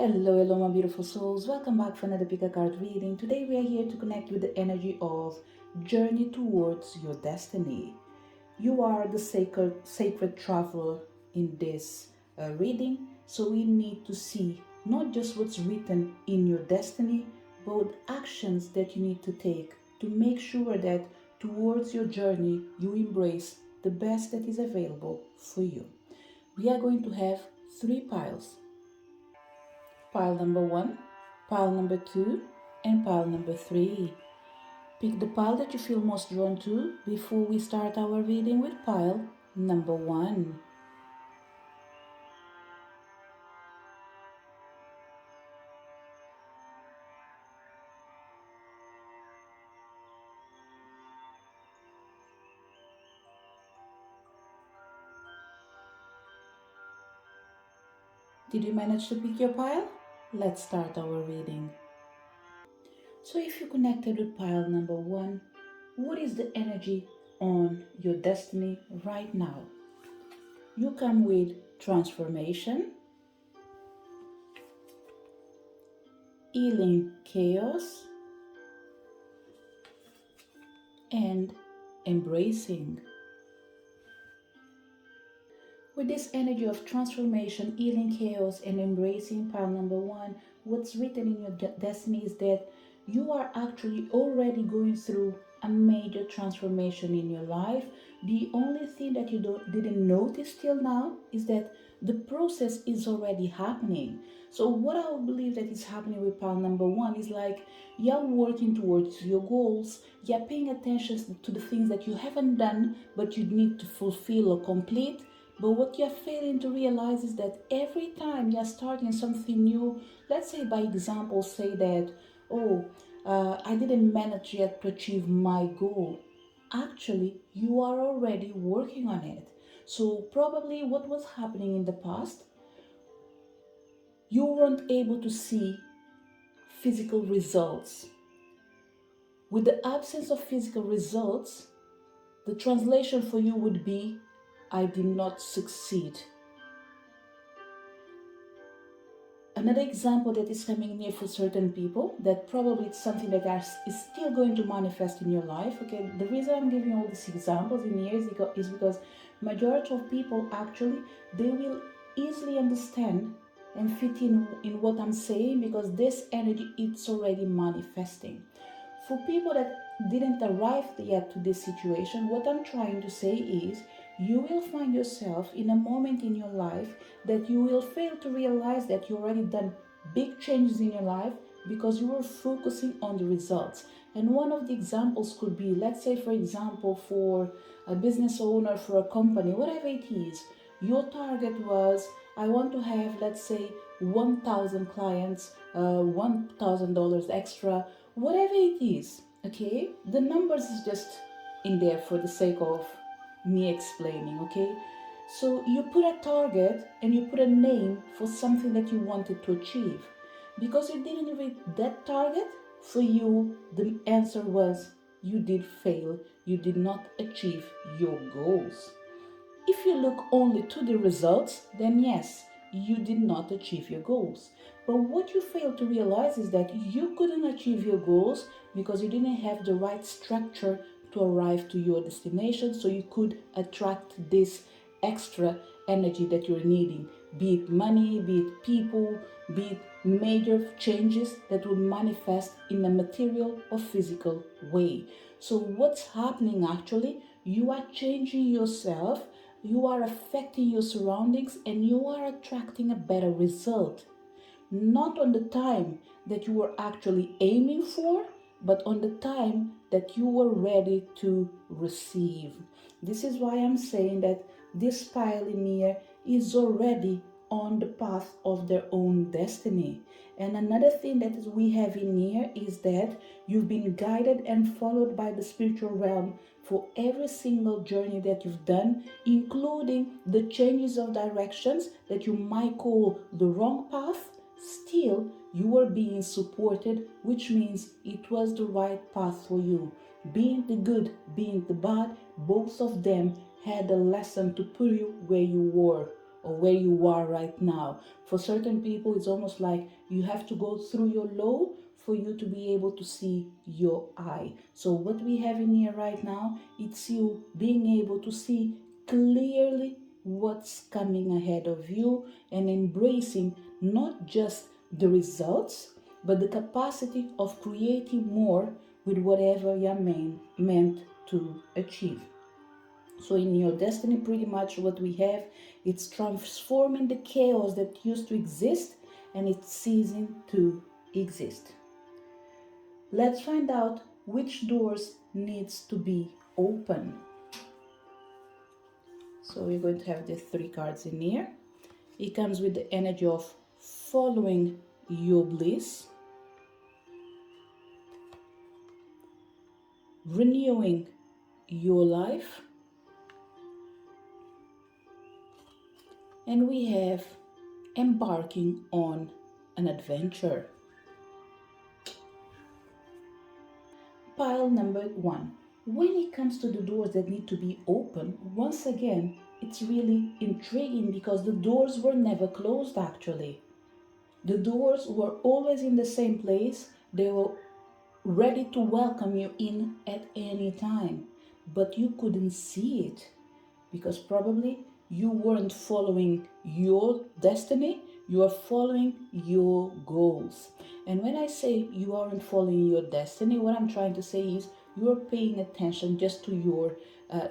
Hello, my beautiful souls. Welcome back for another pick a card reading. Today we are here to connect with the energy of journey towards your destiny. You are the sacred traveler in this reading, so we need to see not just what's written in your destiny, but actions that you need to take to make sure that towards your journey you embrace the best that is available for you. We are going to have three piles: pile number 1, pile number 2, and pile number 3. Pick the pile that you feel most drawn to before we start our reading with pile number 1. Did you manage to pick your pile? Let's start our reading. So if you connected with pile number 1, what is the energy on your destiny right now? You come with transformation, healing chaos, and embracing. With this energy of transformation, healing chaos, and embracing pile number 1, what's written in your destiny is that you are actually already going through a major transformation in your life. The only thing that you didn't notice till now is that the process is already happening. So what I would believe that is happening with pile number 1 is like you're working towards your goals, you're paying attention to the things that you haven't done but you need to fulfill or complete. But what you're failing to realize is that every time you're starting something new, let's say by example, say that, I didn't manage yet to achieve my goal. Actually, you are already working on it. So probably what was happening in the past, you weren't able to see physical results. With the absence of physical results, the translation for you would be, I did not succeed. Another example that is coming near for certain people, that probably it's something that is still going to manifest in your life. Okay, the reason I'm giving all these examples in here is because majority of people actually, they will easily understand and fit in what I'm saying, because this energy, it's already manifesting. For people that didn't arrive yet to this situation, what I'm trying to say is you will find yourself in a moment in your life that you will fail to realize that you already done big changes in your life because you were focusing on the results. And one of the examples could be, let's say for example, for a business owner, for a company, whatever it is, your target was, I want to have, let's say, 1,000 clients, $1,000 extra, whatever it is. Okay, the numbers is just in there for the sake of me explaining. Okay, so you put a target and you put a name for something that you wanted to achieve. Because you didn't reach that target, for you the answer was you did fail, you did not achieve your goals. If you look only to the results, then yes, you did not achieve your goals. But what you fail to realize is that you couldn't achieve your goals because you didn't have the right structure to arrive to your destination, so you could attract this extra energy that you're needing, be it money, be it people, be it major changes that will manifest in a material or physical way. So what's happening actually, you are changing yourself, you are affecting your surroundings, and you are attracting a better result. Not on the time that you were actually aiming for, but on the time that you were ready to receive. This is why I'm saying that this pioneer is already on the path of their own destiny. And another thing that we have in here is that you've been guided and followed by the spiritual realm for every single journey that you've done, including the changes of directions that you might call the wrong path. Still, you were being supported, which means it was the right path for you. Being the good, being the bad, both of them had a lesson to put you where you were. or where you are right now. For certain people, it's almost like you have to go through your low for you to be able to see your high. So what we have in here right now, it's you being able to see clearly what's coming ahead of you and embracing not just the results, but the capacity of creating more with whatever you're meant to achieve. So in your destiny, pretty much what we have, it's transforming the chaos that used to exist and it's ceasing to exist. Let's find out which doors needs to be open. So we're going to have the 3 cards in here. It comes with the energy of following your bliss, renewing your life, and we have embarking on an adventure. Pile number 1. When it comes to the doors that need to be open, once again, it's really intriguing because the doors were never closed actually. The doors were always in the same place. They were ready to welcome you in at any time, but you couldn't see it because probably you weren't following your destiny, you are following your goals. And when I say you aren't following your destiny, what I'm trying to say is you're paying attention just to your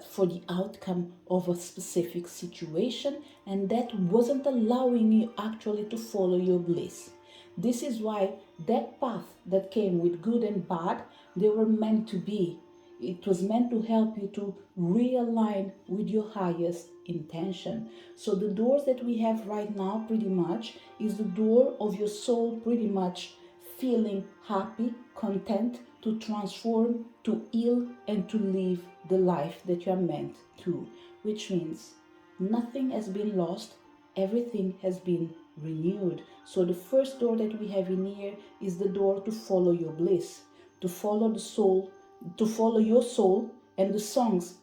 for the outcome of a specific situation, and that wasn't allowing you actually to follow your bliss. This is why that path that came with good and bad, they were meant to be. It was meant to help you to realign with your highest intention. So the doors that we have right now pretty much is the door of your soul pretty much feeling happy, content, to transform, to heal, and to live the life that you are meant to. Which means nothing has been lost, everything has been renewed. So the first door that we have in here is the door to follow your bliss, to follow the soul, to follow your soul and the songs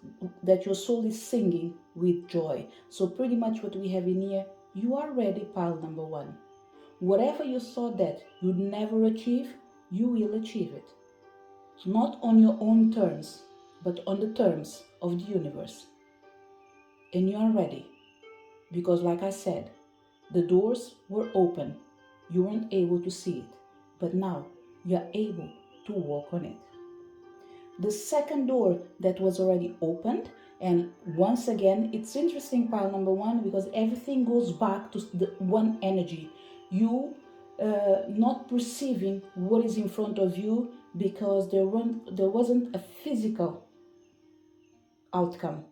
that your soul is singing with joy. So pretty much what we have in here, you are ready, pile number 1. Whatever you thought that you'd never achieve, you will achieve it. Not on your own terms, but on the terms of the universe. And you are ready. Because like I said, the doors were open. You weren't able to see it. But now you are able to walk on it. The second door that was already opened, and once again, it's interesting, pile number 1, because everything goes back to the one energy. You not perceiving what is in front of you because there wasn't a physical outcome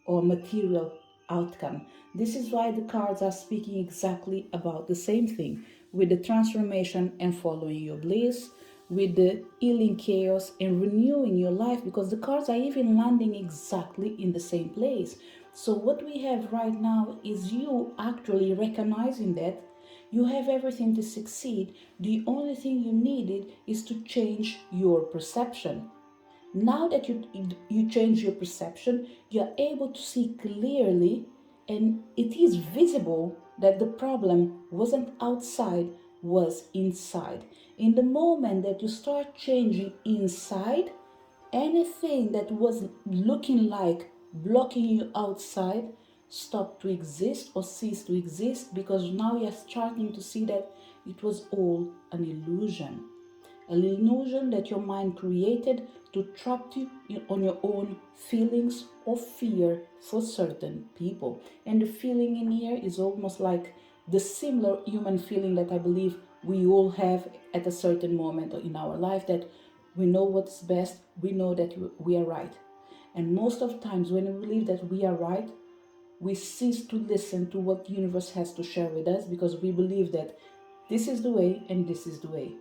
or material outcome. This is why the cards are speaking exactly about the same thing, with the transformation and following your bliss, with the healing chaos and renewing your life, because the cards are even landing exactly in the same place. So what we have right now is you actually recognizing that you have everything to succeed. The only thing you needed is to change your perception. Now that you change your perception, you're able to see clearly, and it is visible that the problem wasn't outside, was inside. In the moment that you start changing inside, anything that was looking like blocking you outside stop to exist or cease to exist, because now you're starting to see that it was all an illusion. An illusion that your mind created to trap you on your own feelings of fear for certain people. And the feeling in here is almost like the similar human feeling that I believe we all have at a certain moment in our life, that we know what's best, we know that we are right. And most of the times when we believe that we are right, we cease to listen to what the universe has to share with us, because we believe that this is the way and this is the way.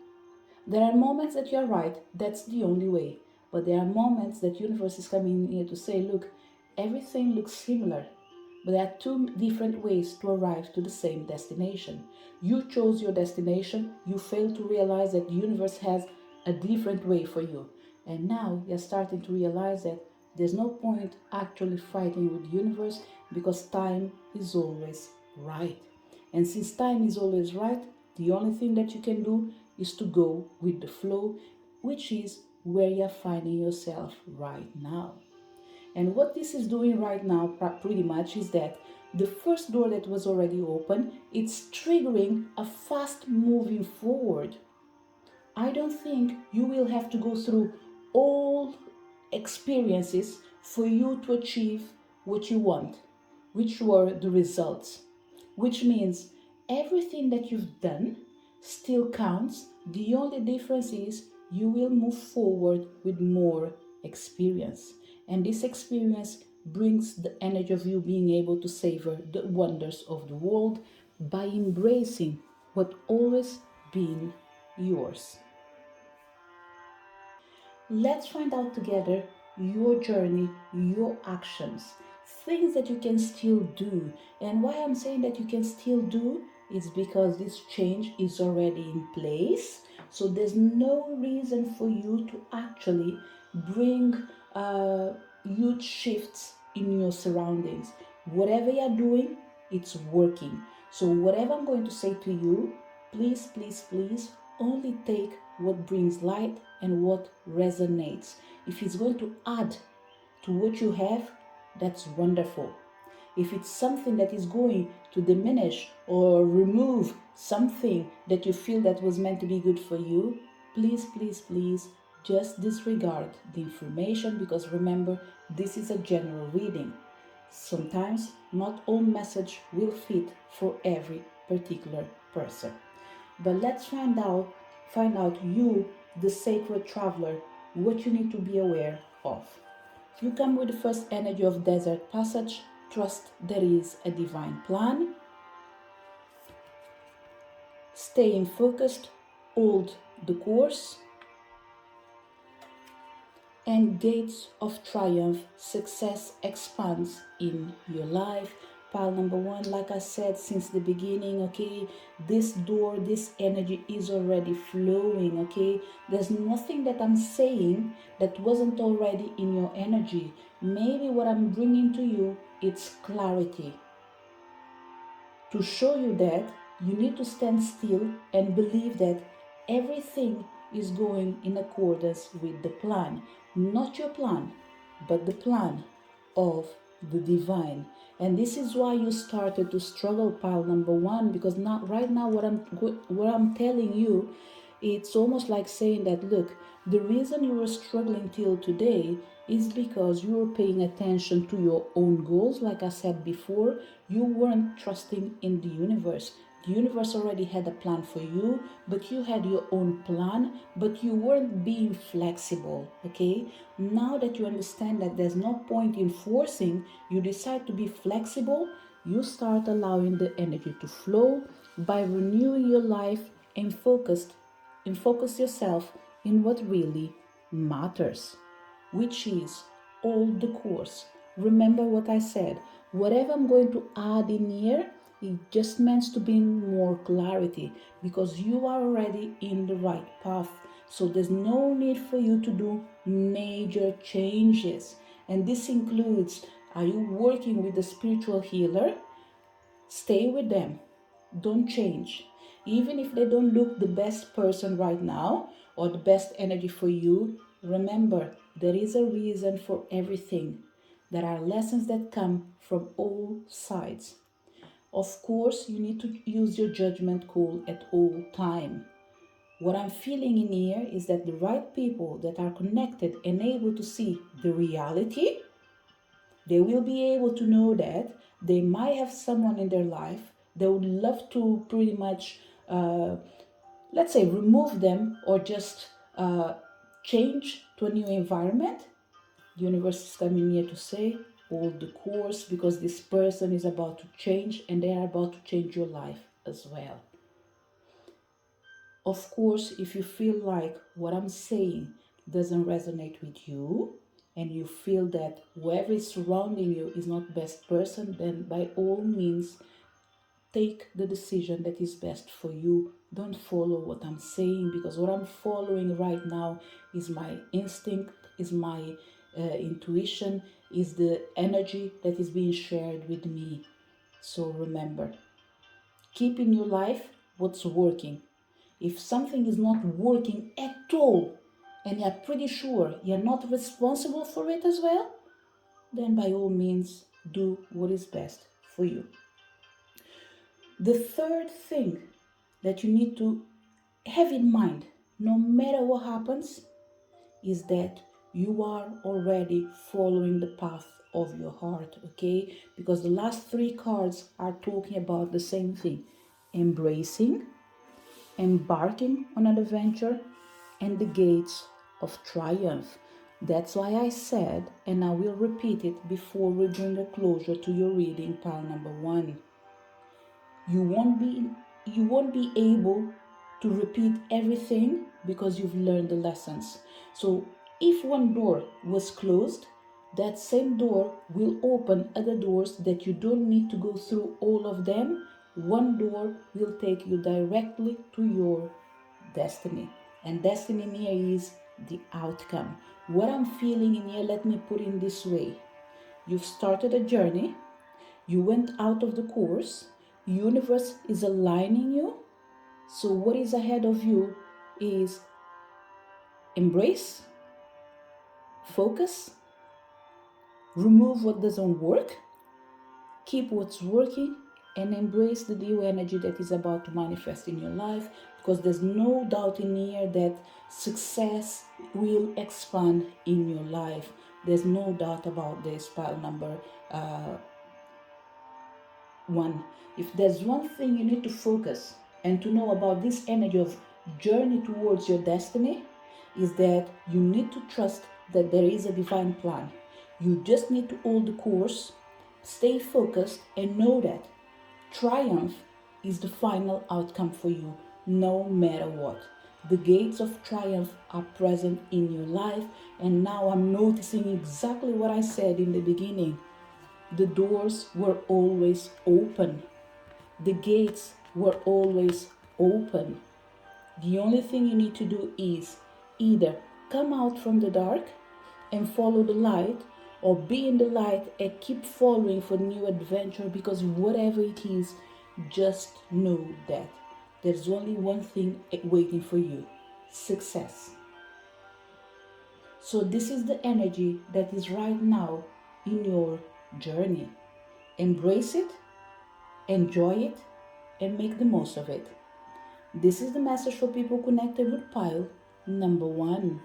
There are moments that you're right, that's the only way. But there are moments that universe is coming in here to say, look, everything looks similar, but there are 2 different ways to arrive to the same destination. You chose your destination, you failed to realize that the universe has a different way for you. And now you're starting to realize that there's no point actually fighting with the universe. because time is always right. And since time is always right, the only thing that you can do is to go with the flow, which is where you're finding yourself right now. And what this is doing right now, pretty much, is that the first door that was already open, it's triggering a fast moving forward. I don't think you will have to go through all experiences for you to achieve what you want, which were the results. Which means everything that you've done still counts. The only difference is you will move forward with more experience. And this experience brings the energy of you being able to savor the wonders of the world by embracing what always been yours. Let's find out together your journey, your actions, things that you can still do. And why I'm saying that you can still do is because this change is already in place. So there's no reason for you to actually bring huge shifts in your surroundings. Whatever you're doing, it's working. So whatever I'm going to say to you, please, please, please only take what brings light and what resonates. If it's going to add to what you have, that's wonderful. If it's something that is going to diminish or remove something that you feel that was meant to be good for you, please, please, please just disregard the information, because remember, this is a general reading. Sometimes not all message will fit for every particular person. But let's find out you, the sacred traveler, what you need to be aware of. You come with the first energy of desert passage. Trust there is a divine plan. Staying focused, hold the course. And gates of triumph, success expands in your life. Pile number one, like I said since the beginning, okay, this door, this energy is already flowing, okay. There's nothing that I'm saying that wasn't already in your energy. Maybe what I'm bringing to you, it's clarity. To show you that, you need to stand still and believe that everything is going in accordance with the plan. Not your plan, but the plan of the divine. And this is why you started to struggle, pile number one, because not right now what I'm telling you, it's almost like saying that, look, the reason you were struggling till today is because you were paying attention to your own goals. Like I said before, you weren't trusting in the universe. The universe already had a plan for you, but you had your own plan, but you weren't being flexible, okay? Now that you understand that there's no point in forcing, you decide to be flexible, you start allowing the energy to flow by renewing your life and focus yourself in what really matters, which is all the course. Remember what I said. Whatever I'm going to add in here, it just means to bring more clarity, because you are already in the right path. So there's no need for you to do major changes. And this includes, are you working with a spiritual healer? Stay with them. Don't change. Even if they don't look the best person right now or the best energy for you, remember, there is a reason for everything. There are lessons that come from all sides. Of course, you need to use your judgment call at all time. What I'm feeling in here is that the right people that are connected and able to see the reality, they will be able to know that they might have someone in their life they would love to pretty much, let's say, remove them or just change to a new environment. The universe is coming here to say, hold the course, because this person is about to change and they are about to change your life as well. Of course, if you feel like what I'm saying doesn't resonate with you, and you feel that whoever is surrounding you is not the best person, then by all means, take the decision that is best for you. Don't follow what I'm saying, because what I'm following right now is my instinct, is my intuition, is the energy that is being shared with me. So remember, keep in your life what's working. If something is not working at all, and you're pretty sure you're not responsible for it as well, then by all means do what is best for you. The third thing that you need to have in mind, no matter what happens, is that you are already following the path of your heart, okay? Because the last three cards are talking about the same thing: embracing, embarking on an adventure, and the gates of triumph. That's why I said, and I will repeat it before we bring a closure to your reading, pile number one. You won't be able to repeat everything because you've learned the lessons. So if one door was closed, that same door will open other doors that you don't need to go through all of them. One door will take you directly to your destiny. And destiny in here is the outcome. What I'm feeling in here, let me put it in this way. You've started a journey. You went out of the course. Universe is aligning you. So what is ahead of you is embrace, focus, remove what doesn't work, keep what's working, and embrace the new energy that is about to manifest in your life, because there's no doubt in here that success will expand in your life. There's no doubt about this, pile number one. If there's one thing you need to focus and to know about this energy of journey towards your destiny, is that you need to trust that there is a divine plan. You just need to hold the course, stay focused, and know that triumph is the final outcome for you, no matter what. The gates of triumph are present in your life, and now I'm noticing exactly what I said in the beginning. The doors were always open. The gates were always open. The only thing you need to do is either come out from the dark and follow the light, or be in the light and keep following for new adventure, because whatever it is, just know that there's only one thing waiting for you: success. So this is the energy that is right now in your journey. Embrace it, enjoy it, and make the most of it. This is the message for people connected with pile number one.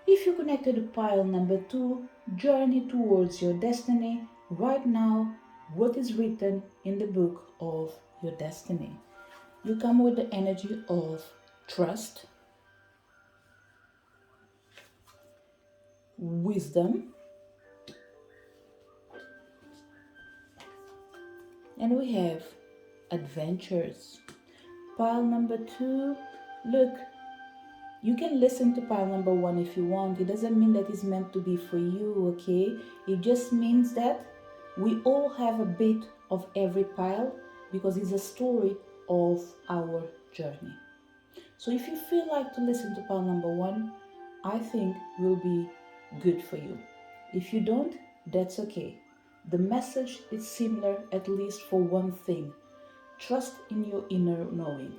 If you connected to pile number two, journey towards your destiny. Right now, what is written in the book of your destiny? You come with the energy of trust, wisdom, and we have adventures. Pile number two, look, you can listen to pile number one if you want. It doesn't mean that it's meant to be for you, okay? It just means that we all have a bit of every pile, because it's a story of our journey. So if you feel like to listen to pile number one, I think will be good for you. If you don't, that's okay. The message is similar, at least for one thing: trust in your inner knowing.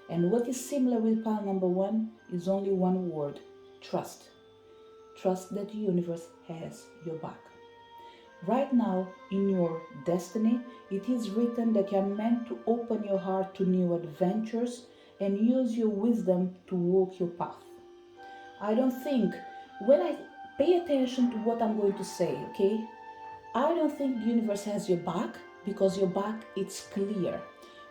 And what is similar with pile number one is only one word: trust. Trust that the universe has your back. Right now, in your destiny, it is written that you are meant to open your heart to new adventures and use your wisdom to walk your path. I don't think, when I pay attention to what I'm going to say, okay, I don't think the universe has your back, because your back, it's clear.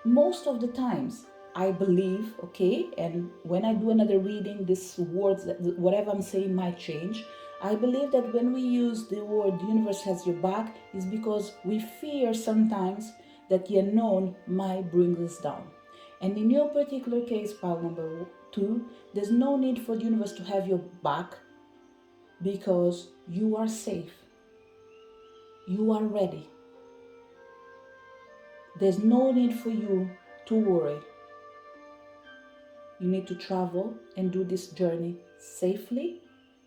Most of the times, I believe, okay, and when I do another reading, this words, whatever I'm saying might change. I believe that when we use the word the universe has your back, is because we fear sometimes that the unknown might bring us down. And in your particular case, pile number two, there's no need for the universe to have your back, because you are safe. You are ready. There's no need for you to worry. You need to travel and do this journey safely,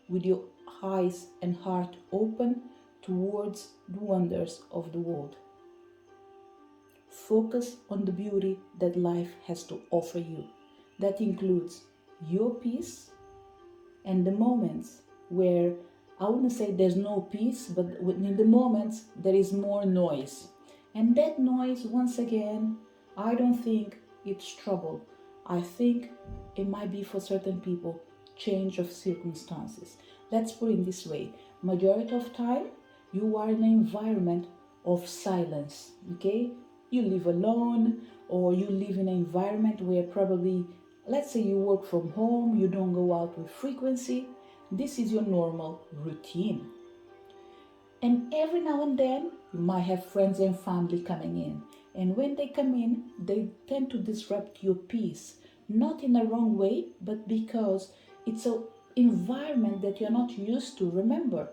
with your eyes and heart open towards the wonders of the world. Focus on the beauty that life has to offer you. That includes your peace and the moments where, I wouldn't say there's no peace, but in the moments there is more noise. And that noise, once again, I don't think it's trouble. I think it might be for certain people change of circumstances. Let's put it this way. Majority of time, you are in an environment of silence, okay? You live alone, or you live in an environment where probably, let's say you work from home, you don't go out with frequency. This is your normal routine. And every now and then, you might have friends and family coming in. And when they come in, they tend to disrupt your peace. Not in a wrong way, but because it's an environment that you're not used to. Remember,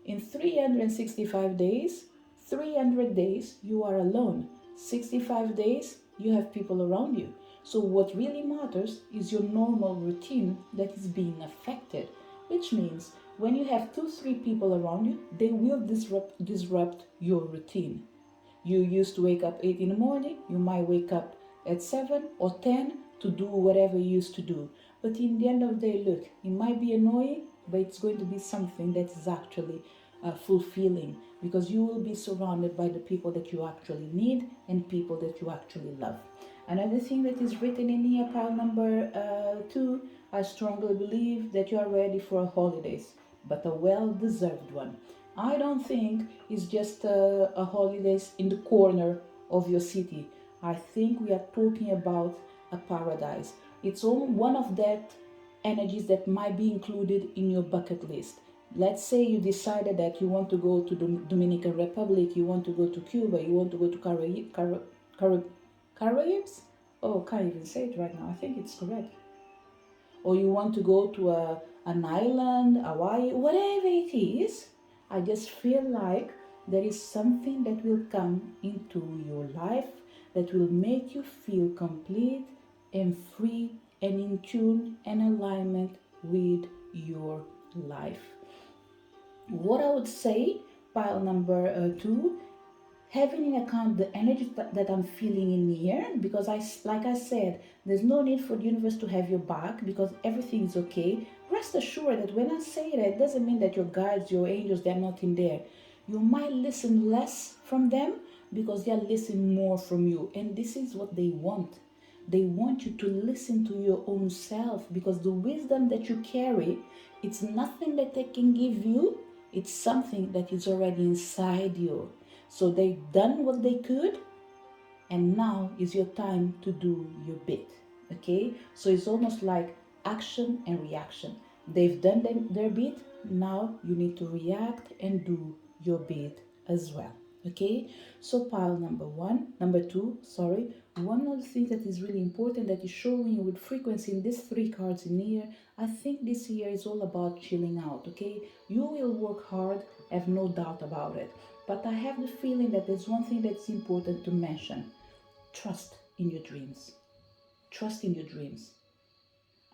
in 365 days, 300 days, you are alone. 65 days, you have people around you. So what really matters is your normal routine that is being affected, which means when you have 2-3 people around you, they will disrupt your routine. You used to wake up 8 in the morning, you might wake up at 7 or 10 to do whatever you used to do. But in the end of the day, look, it might be annoying, but it's going to be something that is actually fulfilling, because you will be surrounded by the people that you actually need and people that you actually love. Another thing that is written in here, pile number 2, I strongly believe that you are ready for holidays, but a well-deserved one. I don't think it's just a holidays in the corner of your city. I think we are talking about a paradise. It's all one of that energies that might be included in your bucket list. Let's say you decided that you want to go to the Dominican Republic, you want to go to Cuba, you want to go to Caribs? Oh, can't even say it right now. I think it's correct. Or you want to go to an island, Hawaii, whatever it is. I just feel like there is something that will come into your life that will make you feel complete and free and in tune and alignment with your life. What I would say, pile number 2, having in account the energy that I'm feeling in here, because like I said, there's no need for the universe to have your back because everything is okay. Rest assured that when I say that, it doesn't mean that your guides, your angels, they're not in there. You might listen less from them because they're listening more from you, and this is what they want. They want you to listen to your own self, because the wisdom that you carry, it's nothing that they can give you. It's something that is already inside you. So they've done what they could, and now is your time to do your bit. Okay? So it's almost like action and reaction. They've done their bit, now you need to react and do your bit as well. Okay? So pile number 2, one of the things that is really important that is showing you with frequency in these 3 cards in here, I think this year is all about chilling out, okay? You will work hard, I have no doubt about it. But I have the feeling that there's one thing that's important to mention. Trust in your dreams. Trust in your dreams.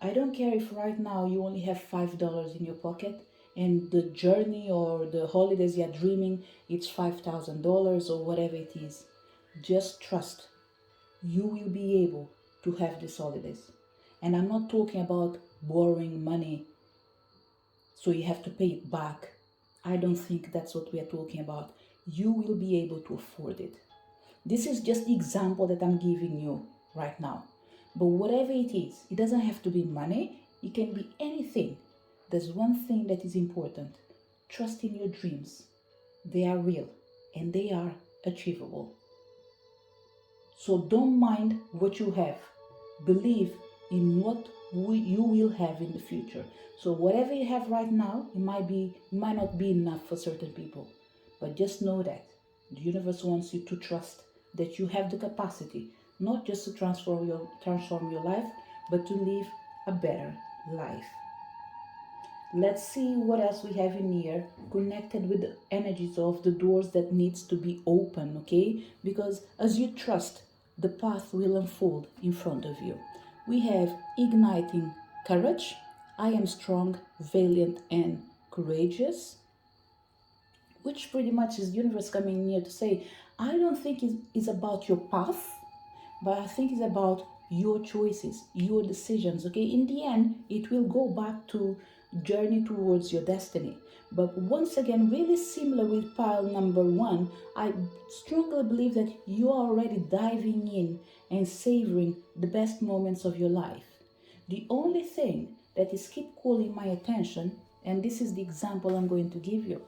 I don't care if right now you only have $5 in your pocket and the journey or the holidays you're dreaming, it's $5,000 or whatever it is. Just trust. You will be able to have these holidays. And I'm not talking about borrowing money so you have to pay it back. I don't think that's what we are talking about. You will be able to afford it. This is just the example that I'm giving you right now. But whatever it is, it doesn't have to be money. It can be anything. There's one thing that is important. Trust in your dreams. They are real and they are achievable. So don't mind what you have. Believe in what you will have in the future. So whatever you have right now, it might not be enough for certain people. But just know that the universe wants you to trust that you have the capacity, not just to transform your life, but to live a better life. Let's see what else we have in here connected with the energies of the doors that needs to be open, okay? Because as you trust, the path will unfold in front of you. We have igniting courage. I am strong, valiant, and courageous, which pretty much is the universe coming near to say, I don't think it's about your path, but I think it's about your choices, your decisions. Okay, in the end, it will go back to journey towards your destiny. But once again, really similar with pile number one, I strongly believe that you are already diving in and savoring the best moments of your life. The only thing that is keep calling my attention, and this is the example I'm going to give you.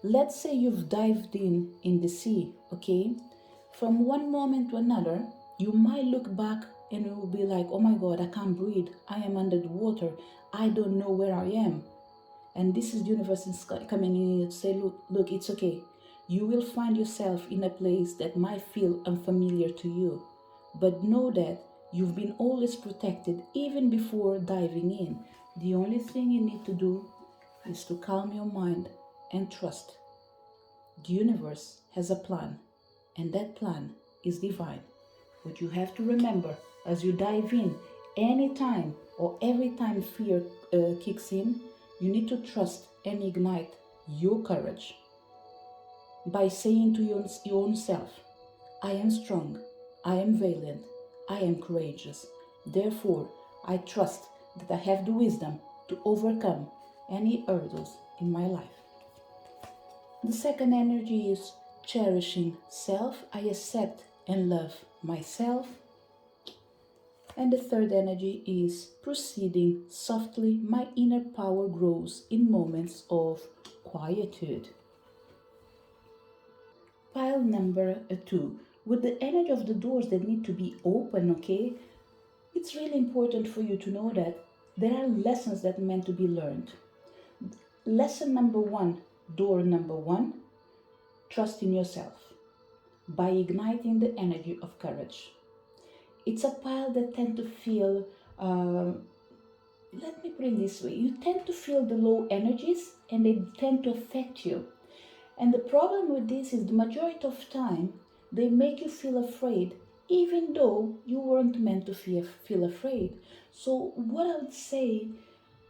Let's say you've dived in the sea, okay? From one moment to another, you might look back and you will be like, oh my God, I can't breathe. I am under the water. I don't know where I am. And this is the universe coming in to say, look, it's okay. You will find yourself in a place that might feel unfamiliar to you. But know that you've been always protected even before diving in. The only thing you need to do is to calm your mind and trust. The universe has a plan, and that plan is divine. What you have to remember as you dive in, anytime or every time fear kicks in, you need to trust and ignite your courage by saying to your own self, I am strong, I am valiant, I am courageous. Therefore, I trust that I have the wisdom to overcome any hurdles in my life. The second energy is cherishing self. I accept and love myself. And the third energy is proceeding softly. My inner power grows in moments of quietude. Pile number 2. With the energy of the doors that need to be open, okay? It's really important for you to know that there are lessons that are meant to be learned. Lesson number 1, door number 1, trust in yourself by igniting the energy of courage. It's a pile that tend to feel, let me put it this way, you tend to feel the low energies and they tend to affect you. And the problem with this is the majority of time, they make you feel afraid, even though you weren't meant to feel afraid. So what I would say,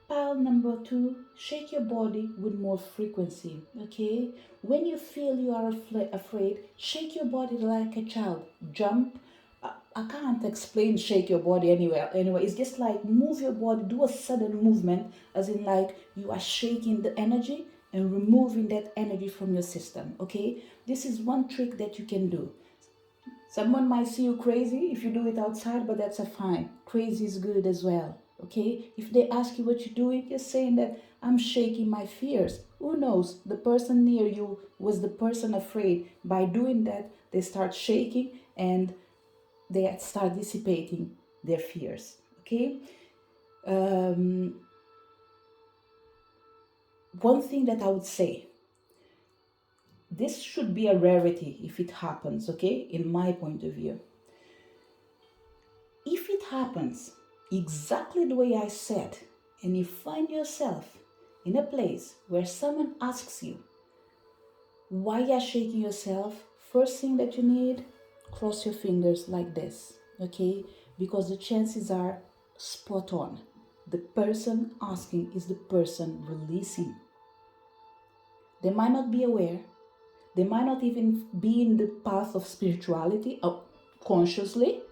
pile number 2, shake your body with more frequency, okay? When you feel you are afraid, shake your body like a child. Jump. I can't explain shake your body anywhere. Anyway, it's just like move your body, do a sudden movement, as in like you are shaking the energy and removing that energy from your system, okay? This is one trick that you can do. Someone might see you crazy if you do it outside, but that's a fine. Crazy is good as well, okay? If they ask you what you're doing, you're saying that I'm shaking my fears. Who knows? The person near you was the person afraid. By doing that, they start shaking and they start dissipating their fears, okay? One thing that I would say, this should be a rarity if it happens, okay? In my point of view. If it happens exactly the way I said, and you find yourself in a place where someone asks you why you're shaking yourself, first thing that you need, cross your fingers like this, okay? Because the chances are spot on. The person asking is the person releasing. They might not be aware. They might not even be in the path of spirituality consciously,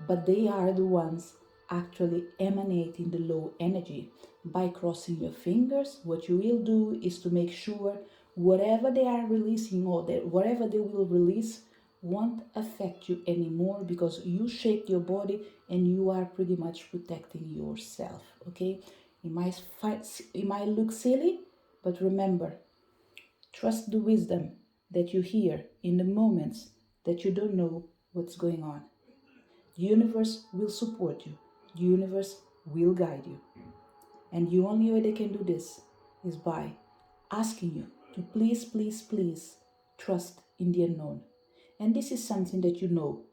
but they are the ones actually emanating the low energy. By crossing your fingers, what you will do is to make sure whatever they are releasing or whatever they will release won't affect you anymore, because you shake your body and you are pretty much protecting yourself, okay? It might look silly, but remember, trust the wisdom that you hear in the moments that you don't know what's going on. The universe will support you. The universe will guide you. And the only way they can do this is by asking you to please, please, please trust in the unknown. And this is something that you know,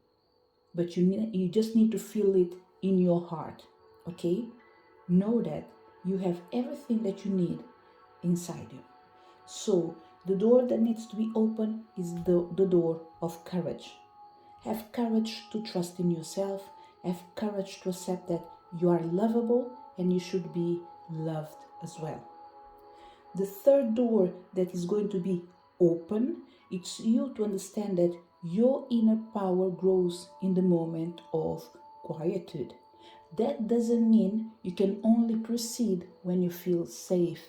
but you just need to feel it in your heart, okay? Know that you have everything that you need inside you. So the door that needs to be open is the door of courage. Have courage to trust in yourself. Have courage to accept that you are lovable and you should be loved as well. The third door that is going to be open, it's you to understand that your inner power grows in the moment of quietude. That doesn't mean you can only proceed when you feel safe.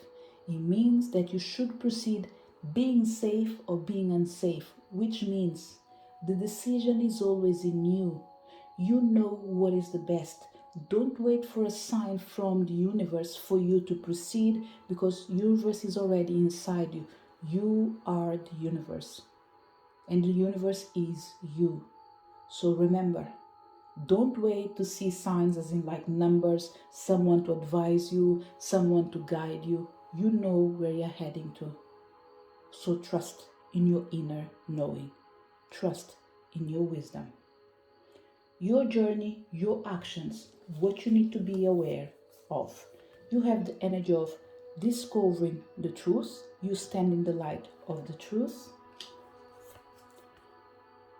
It means that you should proceed being safe or being unsafe, which means the decision is always in you. You know what is the best. Don't wait for a sign from the universe for you to proceed, because universe is already inside you. You are the universe, and the universe is you. So remember, don't wait to see signs, as in like numbers, someone to advise you, someone to guide you. You know where you're heading to. So trust in your inner knowing. Trust in your wisdom. Your journey, your actions, what you need to be aware of. You have the energy of discovering the truth. You stand in the light of the truth.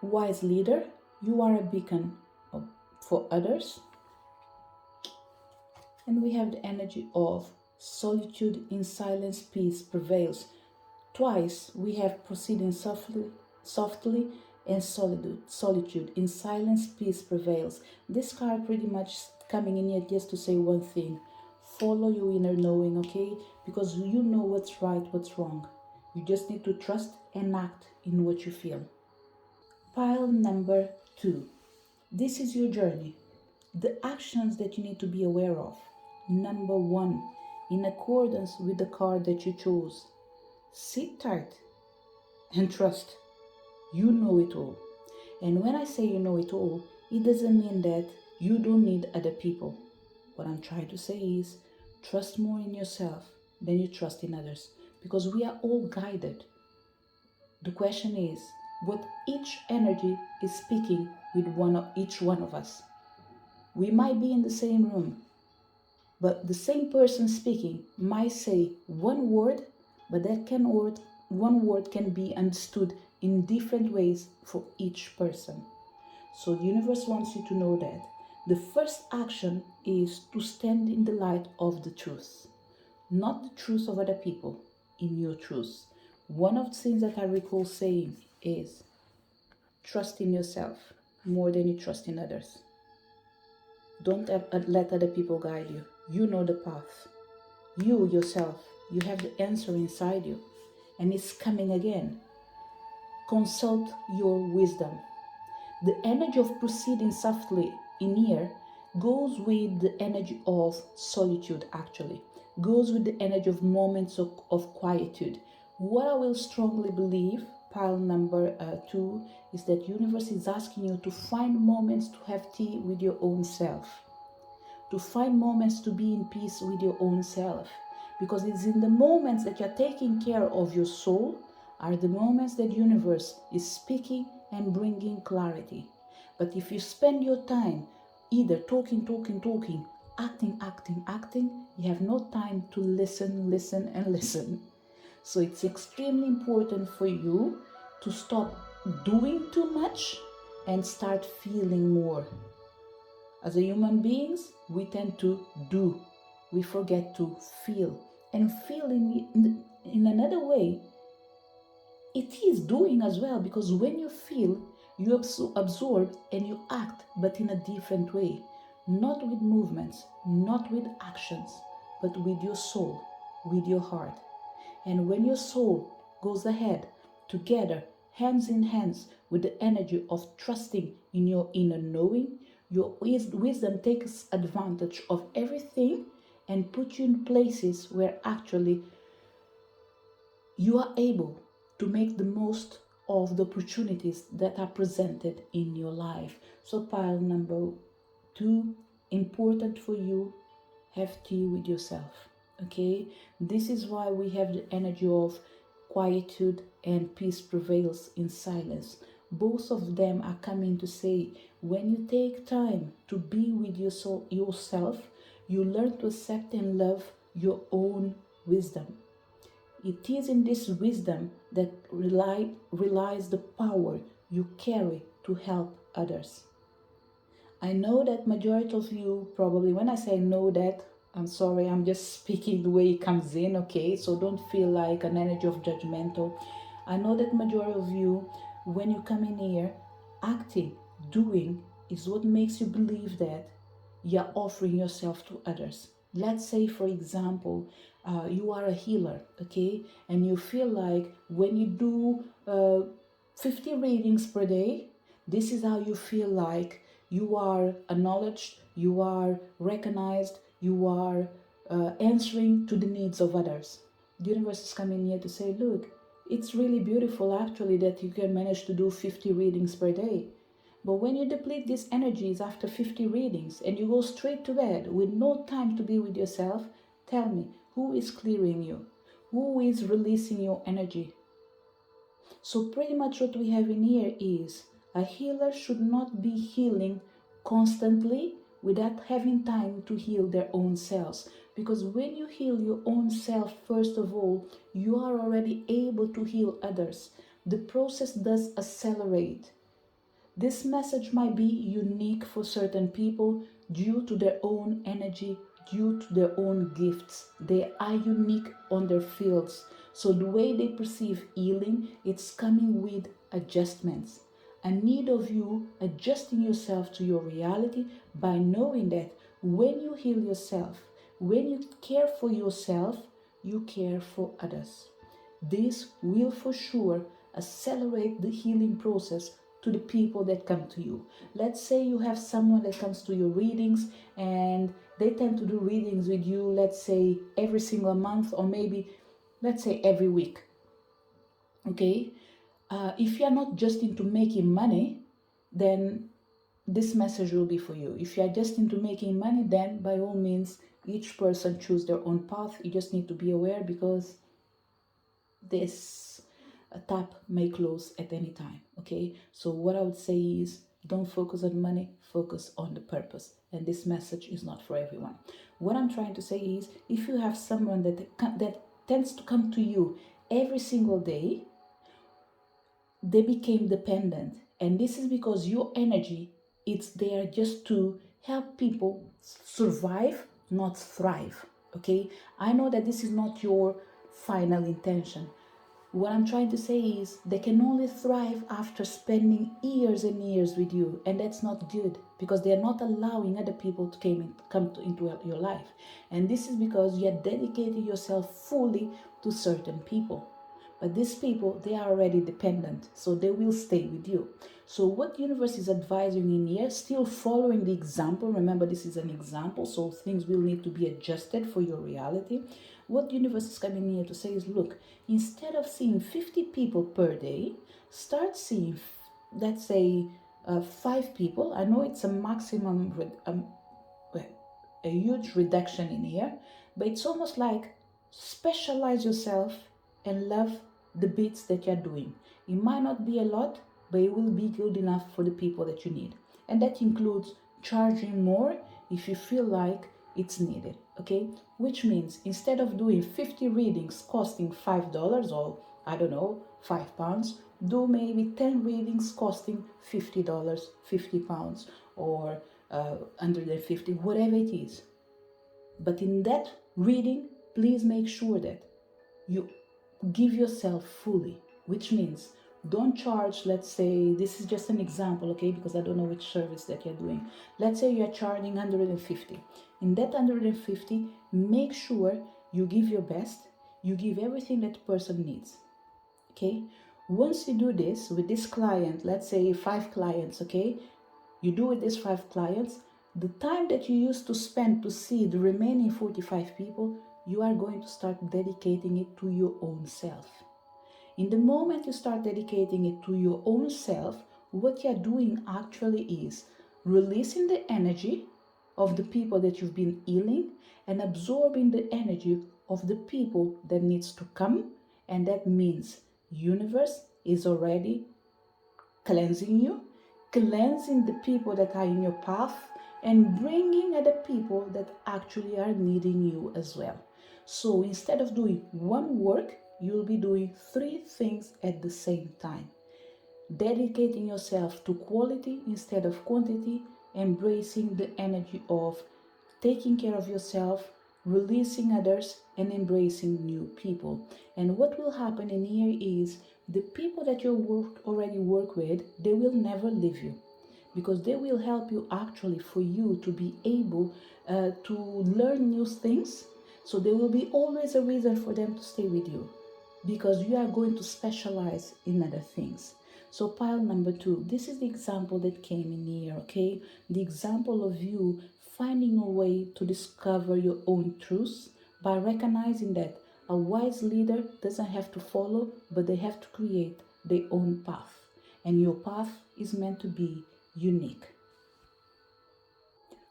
Wise leader, you are a beacon for others. And we have the energy of solitude. In silence, peace prevails. Twice we have proceeding softly, and solitude. In silence, peace prevails. This card pretty much coming in here just to say one thing: follow your inner knowing, okay? Because you know what's right, what's wrong. You just need to trust and act in what you feel. Pile number 2. This is your journey. The actions that you need to be aware of. Number 1, in accordance with the card that you chose, sit tight and trust. You know it all. And when I say you know it all, it doesn't mean that you don't need other people. What I'm trying to say is trust more in yourself than you trust in others, because we are all guided. The question is what each energy is speaking with each one of us. We might be in the same room, but the same person speaking might say one word, but one word can be understood in different ways for each person. So the universe wants you to know that the first action is to stand in the light of the truth, not the truth of other people, in your truth. One of the things that I recall saying is trust in yourself more than you trust in others. Don't let other people guide you. You know the path. You yourself, you have the answer inside you, and it's coming again. Consult your wisdom. The energy of proceeding softly in here goes with the energy of solitude, actually. Goes with the energy of moments of quietude. What I will strongly believe, pile number 2, is that universe is asking you to find moments to have tea with your own self. To find moments to be in peace with your own self. Because it's in the moments that you're taking care of your soul are the moments that universe is speaking and bringing clarity. But if you spend your time either talking, acting, you have no time to listen. So it's extremely important for you to stop doing too much and start feeling more. As a human beings, we tend to do. We forget to feel. And feel in another way, it is doing as well, because when you feel, you absorb and you act, but in a different way. Not with movements, not with actions, but with your soul, with your heart. And when your soul goes ahead, together, hands in hands, with the energy of trusting in your inner knowing, your wisdom takes advantage of everything and puts you in places where actually you are able to make the most of the opportunities that are presented in your life. So pile number 2, important for you, have tea with yourself. Okay, this is why we have the energy of quietude and peace prevails in silence. Both of them are coming to say, when you take time to be with yourself, you learn to accept and love your own wisdom. It is in this wisdom that relies the power you carry to help others. I know that majority of you probably, when I say know that, I'm sorry, I'm just speaking the way it comes in, okay? So don't feel like an energy of judgmental. I know that majority of you, when you come in here, acting, doing is what makes you believe that you're offering yourself to others. Let's say, for example, you are a healer, okay? And you feel like when you do 50 readings per day, this is how you feel like you are acknowledged, you are recognized, you are answering to the needs of others. The universe is coming here to say, look, it's really beautiful actually that you can manage to do 50 readings per day. But when you deplete these energies after 50 readings and you go straight to bed with no time to be with yourself, tell me, who is clearing you? Who is releasing your energy? So pretty much what we have in here is a healer should not be healing constantly without having time to heal their own selves. Because when you heal your own self, first of all, you are already able to heal others. The process does accelerate. This message might be unique for certain people due to their own energy, due to their own gifts. They are unique on their fields. So the way they perceive healing, it's coming with adjustments. A need of you adjusting yourself to your reality by knowing that when you heal yourself, when you care for yourself, you care for others. This will for sure accelerate the healing process to the people that come to you. Let's say you have someone that comes to your readings and they tend to do readings with you, let's say every single month or maybe, let's say every week. Okay? If you're not just into making money, then this message will be for you. If you're just into making money, then by all means, each person choose their own path. You just need to be aware because this tap may close at any time. Okay, so what I would say is don't focus on money, focus on the purpose. And this message is not for everyone. What I'm trying to say is if you have someone that tends to come to you every single day, they became dependent, and this is because your energy, it's there just to help people survive, not thrive. Okay, I know that this is not your final intention. What I'm trying to say is they can only thrive after spending years and years with you, and that's not good because they're not allowing other people to come into your life. And this is because you're dedicating yourself fully to certain people. But these people, they are already dependent, so they will stay with you. So what universe is advising in here, still following the example, remember this is an example, so things will need to be adjusted for your reality. What universe is coming here to say is, look, instead of seeing 50 people per day, start seeing, let's say, 5 people. I know it's a maximum, a huge reduction in here, but it's almost like specialize yourself and love the bits that you're doing. It might not be a lot, but it will be good enough for the people that you need. And that includes charging more if you feel like it's needed, okay? Which means instead of doing 50 readings costing $5 or I don't know, £5, do maybe 10 readings costing $50, £50 or 150, whatever it is. But in that reading, please make sure that you give yourself fully, which means don't charge, let's say, this is just an example, okay, because I don't know which service that you're doing. Let's say you're charging 150. In that 150, make sure you give your best, you give everything that person needs, okay? Once you do this with this client, let's say 5 clients, okay, you do with these 5 clients, the time that you used to spend to see the remaining 45 people, you are going to start dedicating it to your own self. In the moment you start dedicating it to your own self, what you're doing actually is releasing the energy of the people that you've been healing and absorbing the energy of the people that needs to come, and that means universe is already cleansing you, cleansing the people that are in your path, and bringing other people that actually are needing you as well. So instead of doing one work, you'll be doing 3 things at the same time. Dedicating yourself to quality instead of quantity, embracing the energy of taking care of yourself, releasing others, and embracing new people. And what will happen in here is the people that you already work with, they will never leave you because they will help you actually for you to be able to learn new things. So there will be always a reason for them to stay with you because you are going to specialize in other things. So pile number 2, this is the example that came in here, okay? The example of you finding a way to discover your own truths by recognizing that a wise leader doesn't have to follow, but they have to create their own path. And your path is meant to be unique.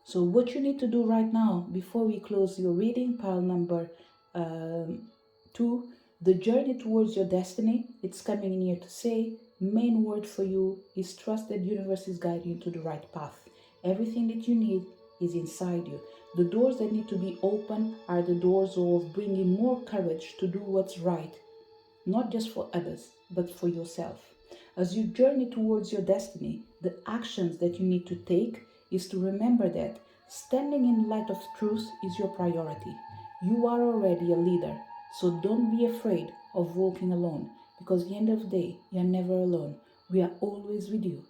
So what you need to do right now before we close your reading, pile number 2, the journey towards your destiny, it's coming in here to say, main word for you is trust that the universe is guiding you to the right path. Everything that you need is inside you. The doors that need to be open are the doors of bringing more courage to do what's right, not just for others, but for yourself. As you journey towards your destiny, the actions that you need to take is to remember that standing in light of truth is your priority. You are already a leader, so don't be afraid of walking alone, because at the end of the day, you're never alone. We are always with you.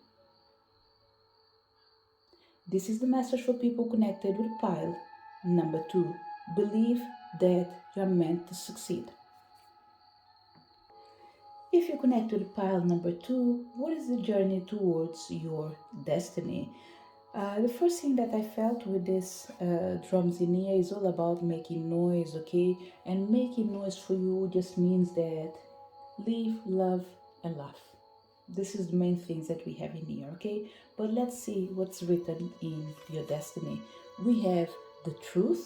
This is the message for people connected with pile number 2. Believe that you're meant to succeed. If you connect to the pile number 2, what is the journey towards your destiny? The first thing that I felt with this drums in here is all about making noise, okay? And making noise for you just means that live, love, and laugh. This is the main things that we have in here, okay? But let's see what's written in your destiny. We have the truth.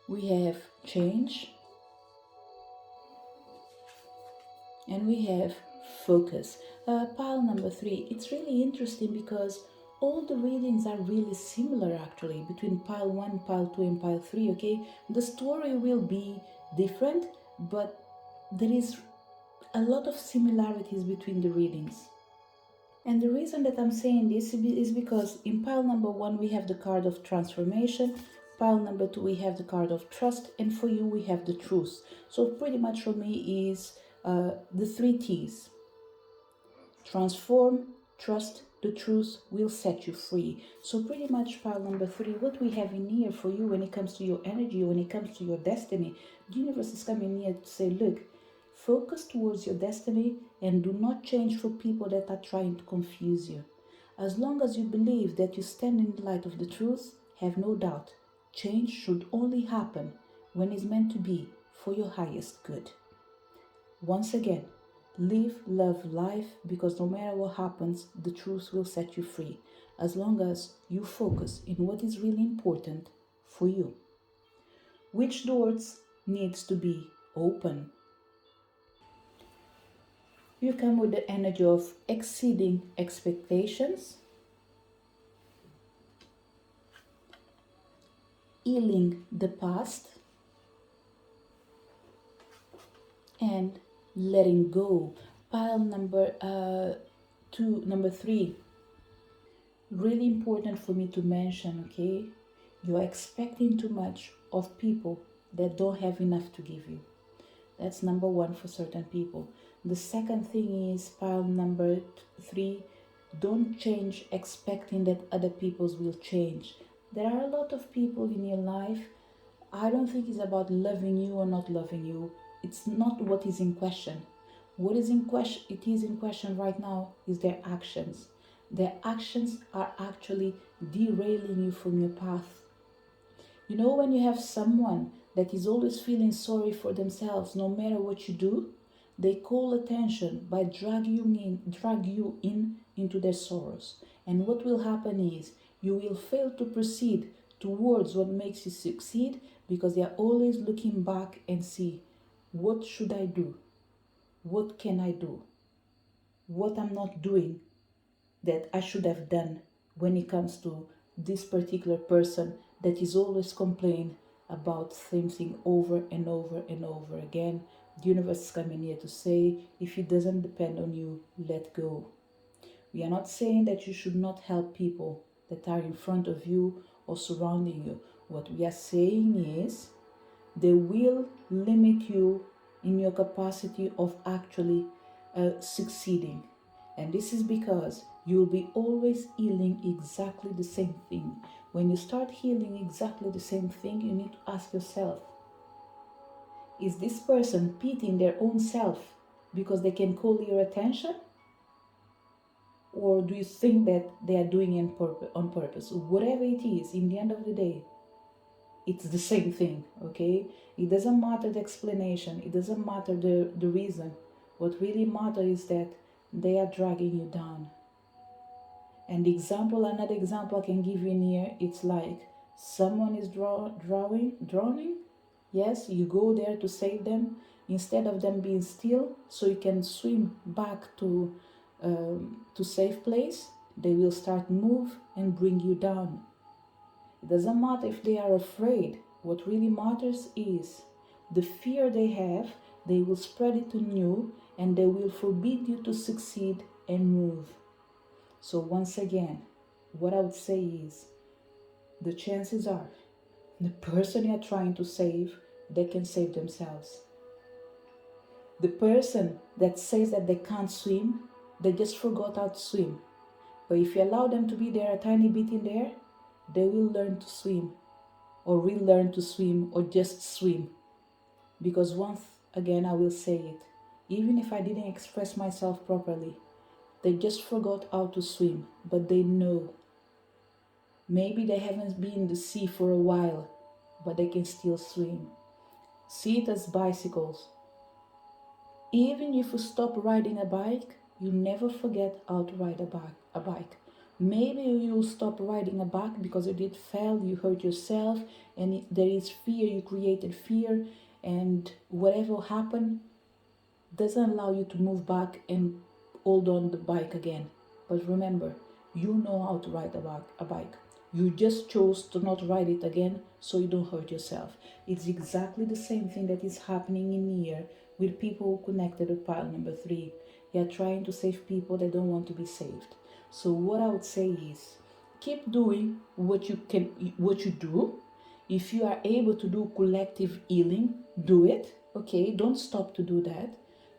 We have change. And we have focus. Pile number 3, it's really interesting because all the readings are really similar actually between pile 1, pile 2 and pile 3, okay? The story will be different, but there is a lot of similarities between the readings. And the reason that I'm saying this is because in pile number 1 we have the card of transformation, pile number 2 we have the card of trust, and for you we have the truth. So pretty much for me is the 3 T's. Transform, trust, the truth will set you free. So pretty much pile number 3, what we have in here for you when it comes to your energy, when it comes to your destiny, the universe is coming here to say, look, focus towards your destiny and do not change for people that are trying to confuse you. As long as you believe that you stand in the light of the truth, have no doubt, change should only happen when it's meant to be for your highest good. Once again, live, love, life, because no matter what happens, the truth will set you free, as long as you focus in what is really important for you. Which doors needs to be open? You come with the energy of exceeding expectations, healing the past, and letting go. Pile number 3, really important for me to mention, okay? You are expecting too much of people that don't have enough to give you. That's number 1 for certain people. The second thing is pile number 3, don't change expecting that other people's will change. There are a lot of people in your life. I don't think it's about loving you or not loving you. It's not what is in question. What is in question, it is in question right now, is their actions. Their actions are actually derailing you from your path. You know, when you have someone that is always feeling sorry for themselves, no matter what you do, they call attention by drag you in into their sorrows. And what will happen is you will fail to proceed towards what makes you succeed, because they are always looking back and see, what should I do? What can I do? What I'm not doing that I should have done when it comes to this particular person that is always complaining about same thing over and over and over again. The universe is coming here to say, if it doesn't depend on you, let go. We are not saying that you should not help people, that are in front of you or surrounding you. What we are saying is they will limit you in your capacity of actually succeeding. And this is because you'll be always healing exactly the same thing. When you start healing exactly the same thing, you need to ask yourself, is this person pitying their own self because they can call your attention? Or do you think that they are doing it on purpose? Whatever it is, in the end of the day, it's the same thing, okay? It doesn't matter the explanation, it doesn't matter the reason. What really matters is that they are dragging you down. And another example I can give you in here, it's like someone is drowning. Yes, you go there to save them. Instead of them being still, so you can swim back to safe place, they will start move and bring you down. It doesn't matter if they are afraid. What really matters is the fear they have. They will spread it on you and they will forbid you to succeed and move. So once again, what I would say is the chances are the person you're trying to save, they can save themselves. The person that says that they can't swim, they just forgot how to swim. But if you allow them to be there a tiny bit in there, they will learn to swim, or relearn to swim, or just swim. Because once again, I will say it, even if I didn't express myself properly, they just forgot how to swim, but they know. Maybe they haven't been in the sea for a while, but they can still swim. See it as bicycles. Even if you stop riding a bike, you never forget how to ride a bike. Maybe you'll stop riding a bike because you did fail, you hurt yourself, and there is fear, you created fear, and whatever happened doesn't allow you to move back and hold on the bike again. But remember, you know how to ride a bike. You just chose to not ride it again so you don't hurt yourself. It's exactly the same thing that is happening in here with people connected with pile number 3. You're trying to save people that don't want to be saved. So what I would say is, keep doing what you do. If you are able to do collective healing, do it. Okay, don't stop to do that.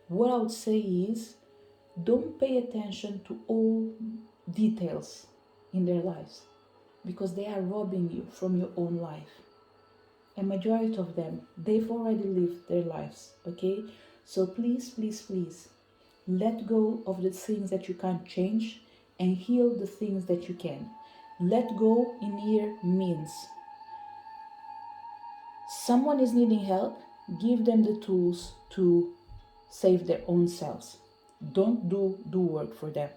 What I would say is, don't pay attention to all details in their lives, because they are robbing you from your own life. A majority of them, they've already lived their lives, okay? So please, please, please, let go of the things that you can't change and heal the things that you can. Let go in here means someone is needing help, give them the tools to save their own selves. Don't do the work for them.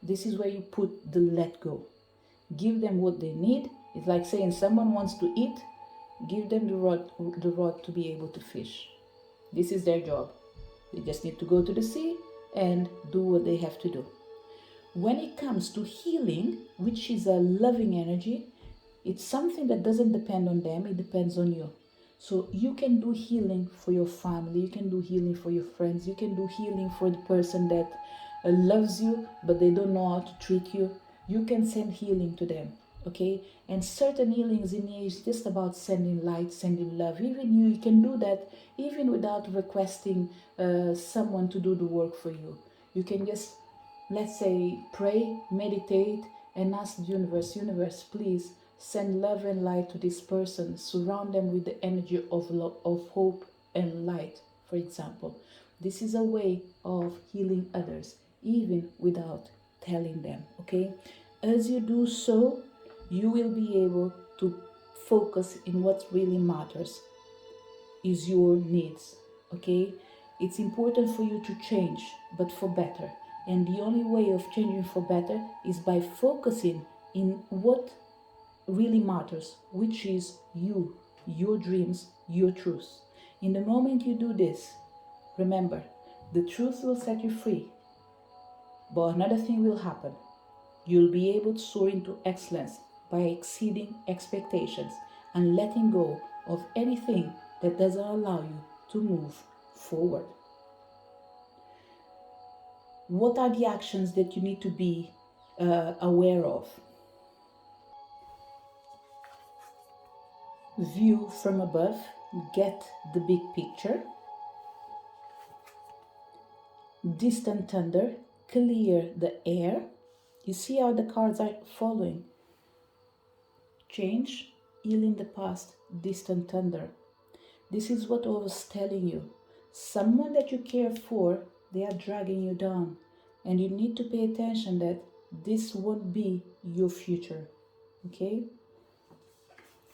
This is where you put the let go. Give them what they need. It's like saying someone wants to eat, give them the rod to be able to fish. This is their job. They just need to go to the sea and do what they have to do. When it comes to healing, which is a loving energy, it's something that doesn't depend on them, it depends on you. So you can do healing for your family, you can do healing for your friends, you can do healing for the person that loves you but they don't know how to treat you. You can send healing to them, okay? And certain healings in here is just about sending light, sending love. Even you can do that even without requesting someone to do the work for you. You can just, let's say, pray, meditate, and ask the universe, please send love and light to this person. Surround them with the energy of love, of hope and light, for example. This is a way of healing others, even without telling them, okay? As you do so, you will be able to focus in what really matters, is your needs, okay? It's important for you to change, but for better. And the only way of changing for better is by focusing in what really matters, which is you, your dreams, your truth. In the moment you do this, remember, the truth will set you free. But another thing will happen. You'll be able to soar into excellence by exceeding expectations and letting go of anything that doesn't allow you to move forward. What are the actions that you need to be aware of. View from above, get the big picture. Distant thunder, clear the air. You see how the cards are following. Change, heal in the past, distant thunder. This is what I was telling you. Someone that you care for, they are dragging you down. And you need to pay attention that this won't be your future. Okay?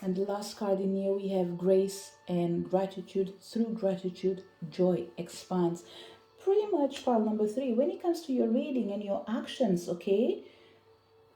And the last card in here, we have grace and gratitude. Through gratitude, joy expands. Pretty much pile number 3. When it comes to your reading and your actions, okay,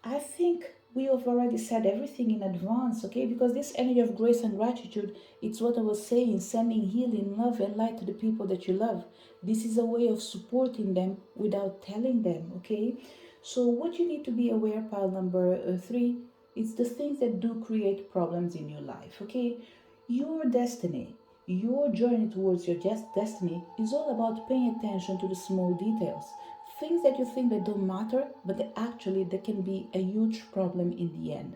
I think we have already said everything in advance, okay? Because this energy of grace and gratitude, it's what I was saying, sending healing, love, and light to the people that you love. This is a way of supporting them without telling them, okay? So what you need to be aware, pile number 3, it's the things that do create problems in your life, okay? Your destiny, your journey towards your destiny is all about paying attention to the small details. Things that you think that don't matter, but they can be a huge problem in the end.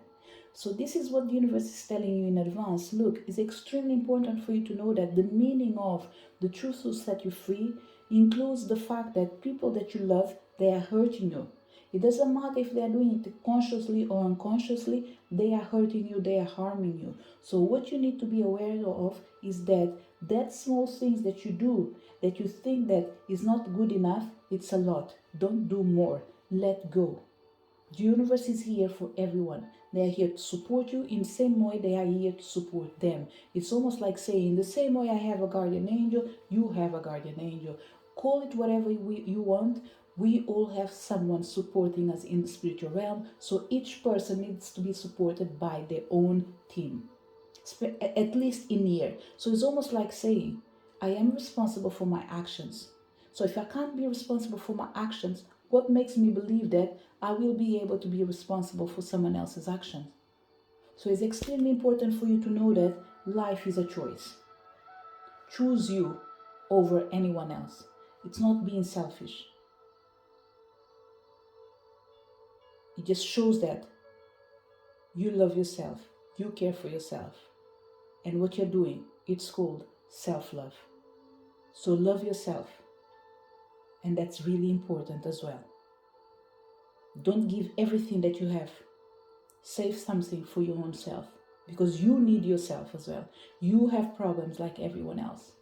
So this is what the universe is telling you in advance. Look, it's extremely important for you to know that the meaning of the truth will set you free includes the fact that people that you love, they are hurting you. It doesn't matter if they are doing it consciously or unconsciously, they are hurting you, they are harming you. So what you need to be aware of is that small things that you do, that you think that is not good enough, it's a lot. Don't do more. Let go. The universe is here for everyone. They are here to support you in the same way they are here to support them. It's almost like saying, the same way I have a guardian angel, you have a guardian angel. Call it whatever you want. We all have someone supporting us in the spiritual realm. So each person needs to be supported by their own team, at least in here. So it's almost like saying, I am responsible for my actions. So if I can't be responsible for my actions, what makes me believe that I will be able to be responsible for someone else's actions? So it's extremely important for you to know that life is a choice. Choose you over anyone else. It's not being selfish. It just shows that you love yourself, you care for yourself. And what you're doing, it's called self-love. So love yourself. And that's really important as well. Don't give everything that you have. Save something for your own self, because you need yourself as well. You have problems like everyone else.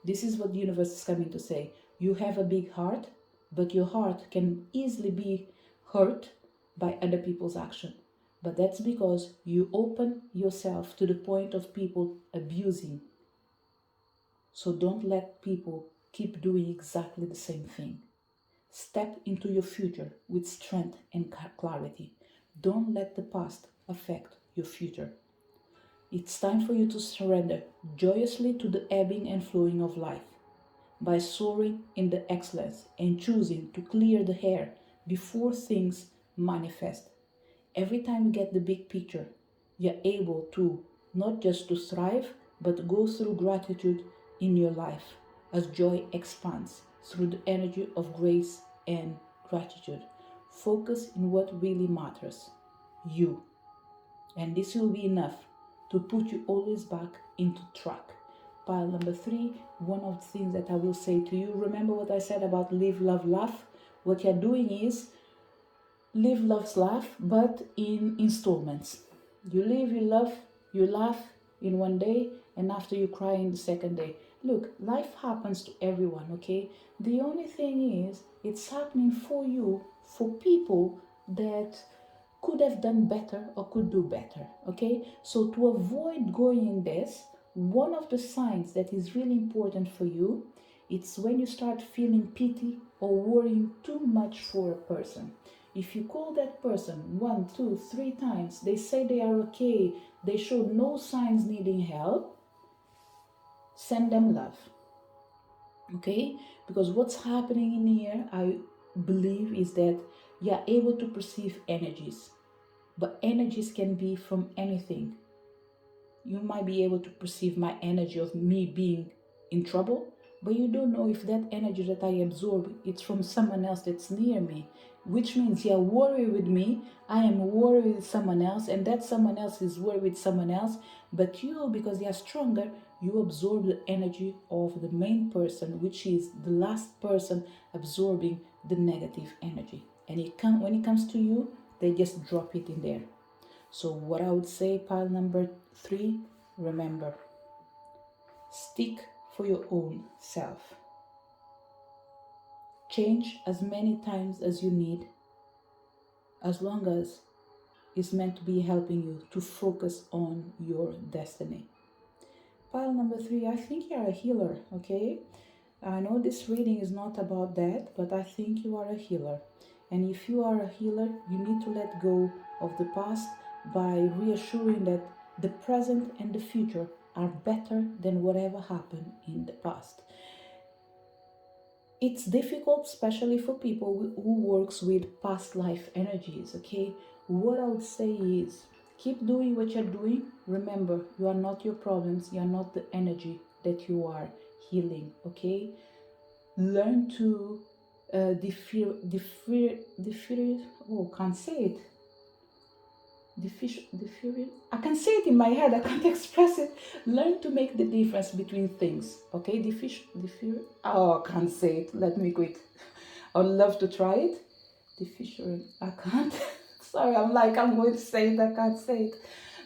This is what the universe is coming to say. You have a big heart, but your heart can easily be hurt by other people's action. But that's because you open yourself to the point of people abusing. So don't let people keep doing exactly the same thing. Step into your future with strength and clarity. Don't let the past affect your future. It's time for you to surrender joyously to the ebbing and flowing of life by soaring in the excellence and choosing to clear the hair before things manifest. Every time you get the big picture, you're able to not just to thrive, but go through gratitude in your life as joy expands through the energy of grace and gratitude. Focus in what really matters, you. And this will be enough to put you always back into track. Pile number 3, one of the things that I will say to you, remember what I said about live, love, laugh? What you're doing is live, love, laugh, but in installments. You live, you love, you laugh in one day, and after you cry in the second day. Look, life happens to everyone, okay? The only thing is, it's happening for you, for people that could have done better or could do better, okay? So to avoid going in this, one of the signs that is really important for you, it's when you start feeling pity or worrying too much for a person. If you call that person 1, 2, 3 times, they say they are okay, they show no signs needing help, send them love, okay? Because what's happening in here, I believe, is that you are able to perceive energies. But energies can be from anything. You might be able to perceive my energy of me being in trouble, but you don't know if that energy that I absorb it's from someone else that's near me, which means you're worried with me, I am worried with someone else, and that someone else is worried with someone else. But you, because you're stronger, you absorb the energy of the main person, which is the last person absorbing the negative energy. And when it comes to you, they just drop it in there. So what I would say, pile number 3, remember, stick for your own self. Change as many times as you need, as long as it's meant to be helping you to focus on your destiny. Pile number 3, I think you're a healer, okay? I know this reading is not about that, but I think you are a healer. And if you are a healer, you need to let go of the past by reassuring that the present and the future are better than whatever happened in the past. It's difficult, especially for people who works with past life energies, okay? What I would say is, keep doing what you're doing. Remember, you are not your problems. You are not the energy that you are healing, okay? Learn to differ, oh, can't say it. I can say it in my head, I can't express it. Learn to make the difference between things, okay? Oh, I can't say it. Let me quit. I'd love to try it. I can't. Sorry, I'm going to say it, I can't say it.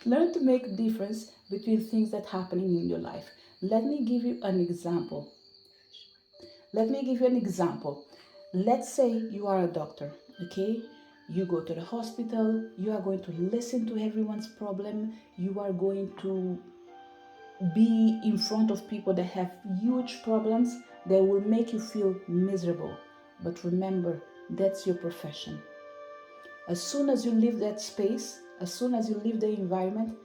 Learn to make a difference between things that are happening in your life. Let me give you an example. Let's say you are a doctor, okay? You go to the hospital, you are going to listen to everyone's problem, you are going to be in front of people that have huge problems that will make you feel miserable. But remember, that's your profession. As soon as you leave that space, as soon as you leave the environment,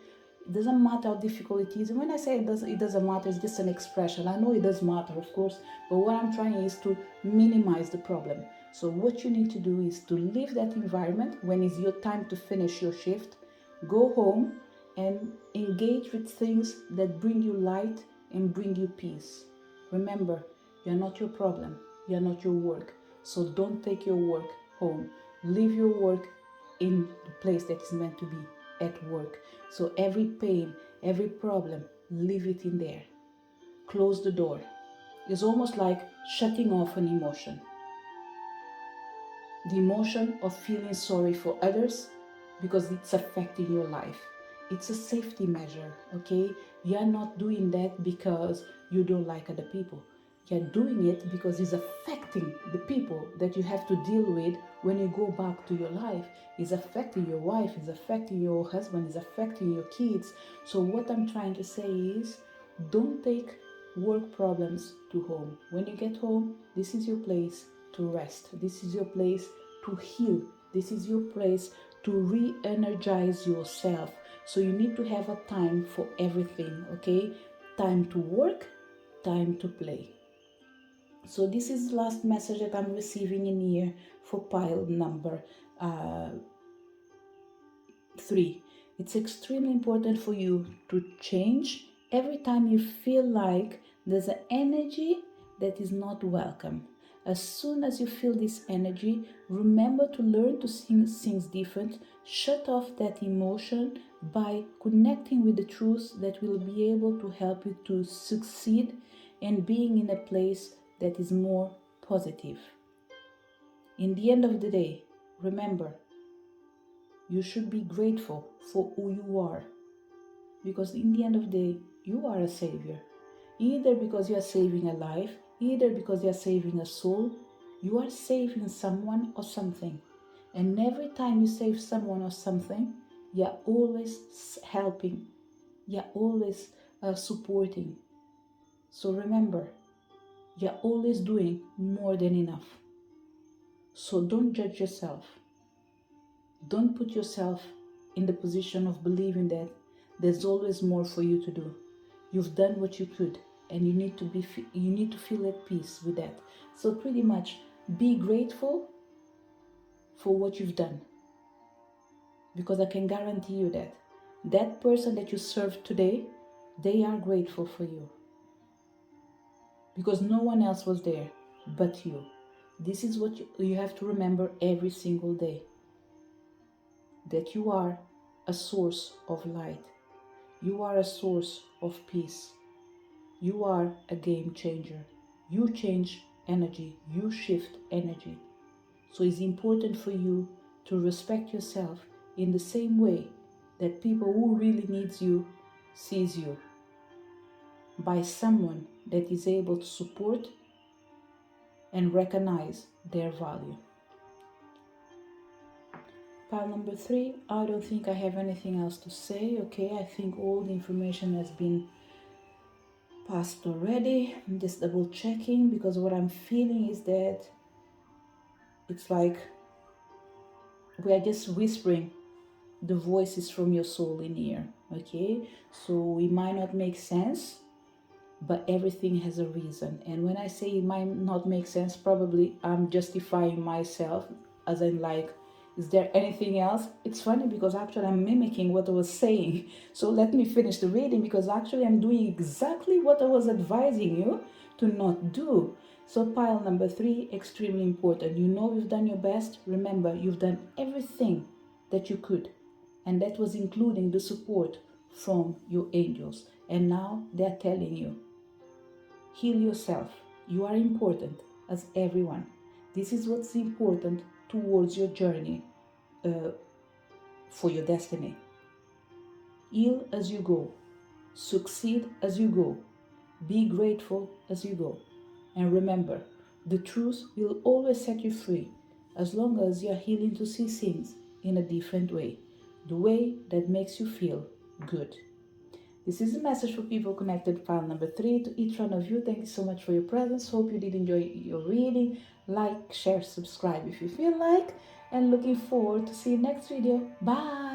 it doesn't matter how difficult it is. And when I say it doesn't matter, it's just an expression. I know it does matter, of course, but what I'm trying is to minimize the problem. So what you need to do is to leave that environment when it's your time to finish your shift, go home and engage with things that bring you light and bring you peace. Remember, you're not your problem, you're not your work. So don't take your work home. Leave your work in the place that is meant to be, at work. So every pain, every problem, leave it in there. Close the door. It's almost like shutting off an emotion. The emotion of feeling sorry for others because it's affecting your life. It's a safety measure, okay? You're not doing that because you don't like other people. You're doing it because it's affecting the people that you have to deal with when you go back to your life. It's affecting your wife, it's affecting your husband, it's affecting your kids. So what I'm trying to say is, don't take work problems to home. When you get home, this is your place to rest. This is your place to heal. This is your place to re-energize yourself. So you need to have a time for everything, okay? Time to work, time to play. So this is the last message that I'm receiving in here for pile number 3. It's extremely important for you to change every time you feel like there's an energy that is not welcome. As soon as you feel this energy, remember to learn to see things different. Shut off that emotion by connecting with the truth that will be able to help you to succeed and being in a place that is more positive. In the end of the day, remember, you should be grateful for who you are, because in the end of the day, you are a savior. Either because you are saving a life, either because you are saving a soul, you are saving someone or something. And every time you save someone or something, you are always helping, you are always supporting. So remember, you are always doing more than enough. So don't judge yourself. Don't put yourself in the position of believing that there's always more for you to do. You've done what you could, and you need to feel at peace with that. So pretty much be grateful for what you've done, because I can guarantee you that that person that you served today, they are grateful for you. because no one else was there but you. This is what you have to remember every single day, that you are a source of light. You are a source of peace. You are a game changer. You change energy. You shift energy. So it's important for you to respect yourself in the same way that people who really needs you sees you, by someone that is able to support and recognize their value. Pile number 3, I don't think I have anything else to say. Okay, I think all the information has been passed already. I'm just double checking, because what I'm feeling is that it's like we are just whispering the voices from your soul in here. Okay, so it might not make sense, but everything has a reason. And when I say it might not make sense, probably I'm justifying myself, as in like, is there anything else? It's funny because actually I'm mimicking what I was saying. So let me finish the reading, because actually I'm doing exactly what I was advising you to not do. So pile number 3, extremely important. You know you've done your best. Remember, you've done everything that you could. And that was including the support from your angels. And now they're telling you, heal yourself. You are important as everyone. This is what's important towards your journey for your destiny. Heal as you go. Succeed as you go. Be grateful as you go. And remember, the truth will always set you free, as long as you are healing to see things in a different way, the way that makes you feel good. This is a message for people connected, file number 3. To each one of you, thank you so much for your presence. Hope you did enjoy your reading. Like, share, subscribe if you feel like. And looking forward to see you next video. Bye!